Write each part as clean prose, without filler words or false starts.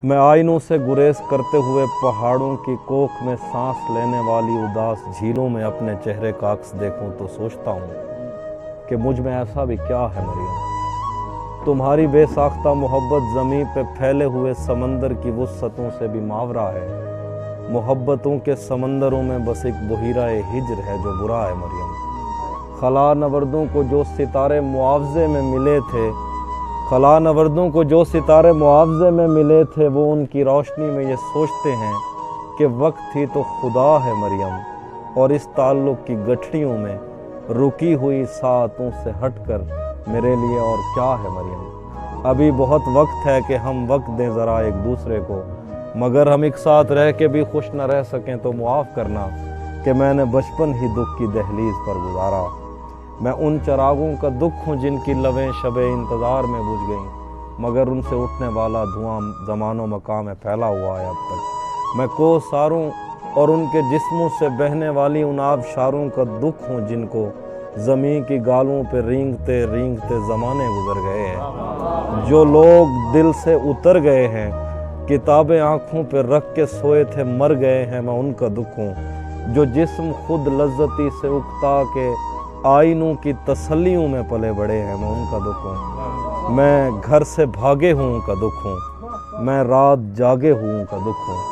میں آئینوں سے گریز کرتے ہوئے پہاڑوں کی کوکھ میں سانس لینے والی اداس جھیلوں میں اپنے چہرے کا عکس دیکھوں تو سوچتا ہوں کہ مجھ میں ایسا بھی کیا ہے مریم۔ تمہاری بے ساختہ محبت زمین پہ پھیلے ہوئے سمندر کی وسعتوں سے بھی ماورا ہے۔ محبتوں کے سمندروں میں بس ایک بحیرہ ہجر ہے جو برا ہے مریم۔ خلا نوردوں کو جو ستارے معاوضے میں ملے تھے وہ ان کی روشنی میں یہ سوچتے ہیں کہ وقت ہی تو خدا ہے مریم، اور اس تعلق کی گٹھڑیوں میں رکی ہوئی ساعتوں سے ہٹ کر میرے لیے اور کیا ہے مریم۔ ابھی بہت وقت ہے کہ ہم وقت دیں ذرا ایک دوسرے کو، مگر ہم ایک ساتھ رہ کے بھی خوش نہ رہ سکیں تو معاف کرنا کہ میں نے بچپن ہی دکھ کی دہلیز پر گزارا۔ میں ان چراغوں کا دکھ ہوں جن کی لویں شب انتظار میں بجھ گئیں، مگر ان سے اٹھنے والا دھواں زمان و مکان میں پھیلا ہوا ہے اب تک۔ میں کوثاروں اور ان کے جسموں سے بہنے والی ان آبشاروں کا دکھ ہوں جن کو زمین کی گالوں پہ رینگتے رینگتے زمانے گزر گئے ہیں۔ جو لوگ دل سے اتر گئے ہیں، کتابیں آنکھوں پہ رکھ کے سوئے تھے مر گئے ہیں، میں ان کا دکھ ہوں۔ جو جسم خود لذتی سے اکتا کے آئینوں کی تسلیوں میں پلے بڑے ہیں، میں ان کا دکھ ہوں۔ میں گھر سے بھاگے ہوں کا دکھ ہوں، میں رات جاگے ہوں کا دکھ ہوں۔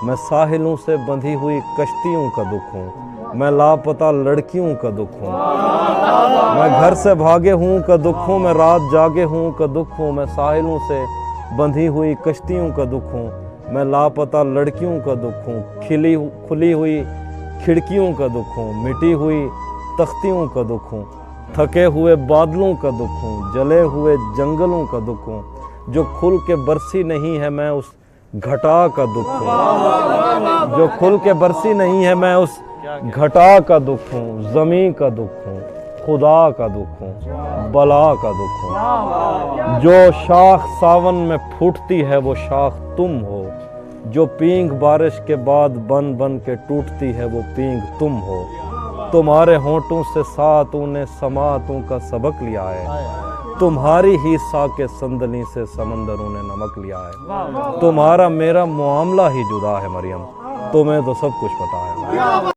میں ساحلوں سے بندھی ہوئی کشتیوں کا دکھ ہوں، میں لاپتہ لڑکیوں کا دکھ ہوں۔ میں گھر سے بھاگے ہوں کا دکھ ہوں، میں رات جاگے ہوں کا دکھ ہوں۔ میں ساحلوں سے بندھی ہوئی کشتیوں کا دکھ ہوں، میں لاپتہ لڑکیوں کا دکھ ہوں۔ کھلی ہوئی کھڑکیوں کا دکھ ہوں، مٹی ہوئی تختیوں کا دکھ ہوں۔ تھکے ہوئے بادلوں کا دکھ ہوں، جلے ہوئے جنگلوں کا دکھ ہوں۔ جو کھل کے برسی نہیں ہے میں اس گھٹا کا دکھ ہوں، جو کھل کے برسی نہیں ہے میں اس گھٹا کا دکھ ہوں۔ زمین کا دکھ ہوں، خدا کا دکھ ہوں، بلا کا دکھ ہوں۔ جو شاخ ساون میں پھوٹتی ہے وہ شاخ تم ہو، جو پینگ بارش کے بعد بن بن کے ٹوٹتی ہے وہ پینگ تم ہو۔ تمہارے ہونٹوں سے ساعتوں نے سماعتوں کا سبق لیا ہے، تمہاری ہی ساکِ صندلی سے سمندروں نے نمک لیا ہے۔ تمہارا میرا معاملہ ہی جدا ہے مریم، تمہیں تو سب کچھ پتا ہے۔